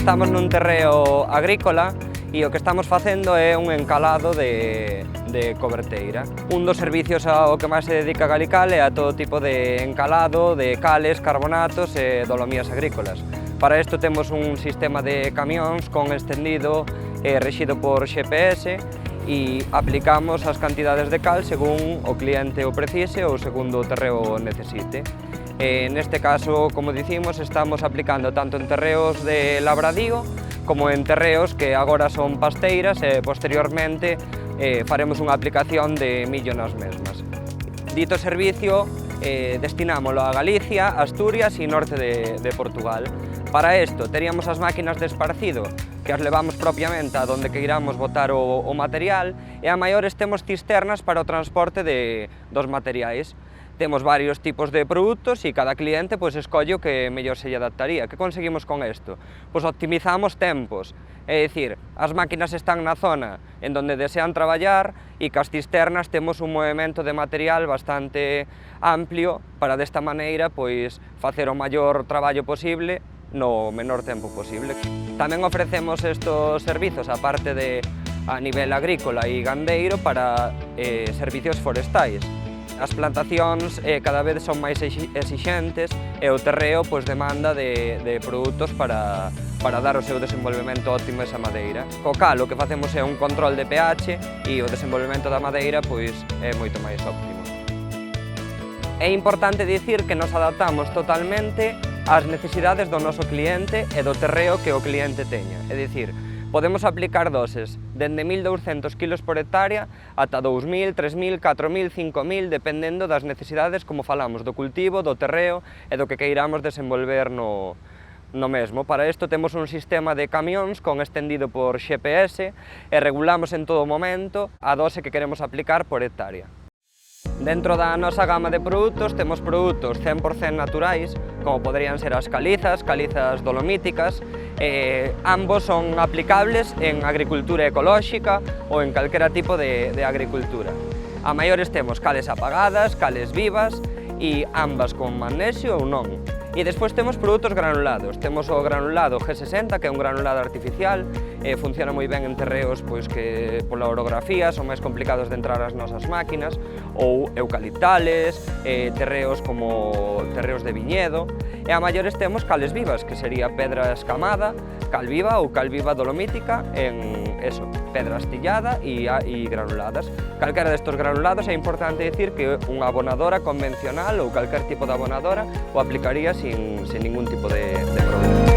Estamos nun terreo agrícola e o que estamos facendo é un encalado de coberteira. Un dos servicios ao que máis se dedica Galical é a todo tipo de encalado de cales, carbonatos e dolomías agrícolas. Para isto temos un sistema de camións con extendido rexido por GPS e aplicamos as cantidades de cal según o cliente o precise ou segundo o terreo necesite. Neste caso, como dicimos, estamos aplicando tanto en terreos de labradío como en terreos que agora son pasteiras e posteriormente faremos unha aplicación de millo nas mesmas. Dito servicio destinámoslo a Galicia, Asturias e norte de Portugal. Para isto teríamos as máquinas de esparcido que as levamos propiamente a donde queiramos botar o material e a maiores temos cisternas para o transporte dos materiais. Temos varios tipos de produtos e cada cliente escolle o que mellor se lle adaptaría. Que conseguimos con isto? Optimizamos tempos, é dicir, as máquinas están na zona en donde desean traballar e cas cisternas temos un movimento de material bastante amplio para desta maneira facer o maior traballo posible no menor tempo posible. Tamén ofrecemos estos servizos, aparte a nivel agrícola e gandeiro, para servicios forestais. As plantacións cada vez son máis exixentes e o terreo demanda de produtos para dar o seu desenvolvemento óptimo esa madeira. Co cal o que facemos é un control de pH e o desenvolvemento da madeira é moito máis óptimo. É importante dicir que nos adaptamos totalmente ás necesidades do noso cliente e do terreo que o cliente teña. É dicir, podemos aplicar doses dende 1.200 kg por hectárea ata 2.000, 3.000, 4.000, 5.000, dependendo das necesidades, como falamos, do cultivo, do terreo e do que queiramos desenvolver no mesmo. Para isto temos un sistema de camións con extendido por GPS e regulamos en todo momento a dose que queremos aplicar por hectárea. Dentro da nosa gama de produtos temos produtos 100% naturais, como poderían ser as calizas dolomíticas. Ambos son aplicables en agricultura ecolóxica ou en calquera tipo de agricultura. A maiores temos cales apagadas, cales vivas e ambas con magnesio ou non. E despois temos produtos granulados. Temos o granulado G60, que é un granulado artificial, funciona moi ben en terreos que pola orografía son máis complicados de entrar ás nosas máquinas, ou eucaliptales, terreos como terreos de viñedo. E a maiores temos cales vivas, que sería pedra escamada, cal viva ou cal viva dolomítica en pedra astillada e granuladas. Calquera destes granulados é importante dicir que unha abonadora convencional ou calquer tipo de abonadora o aplicaría sin ningún tipo de problema.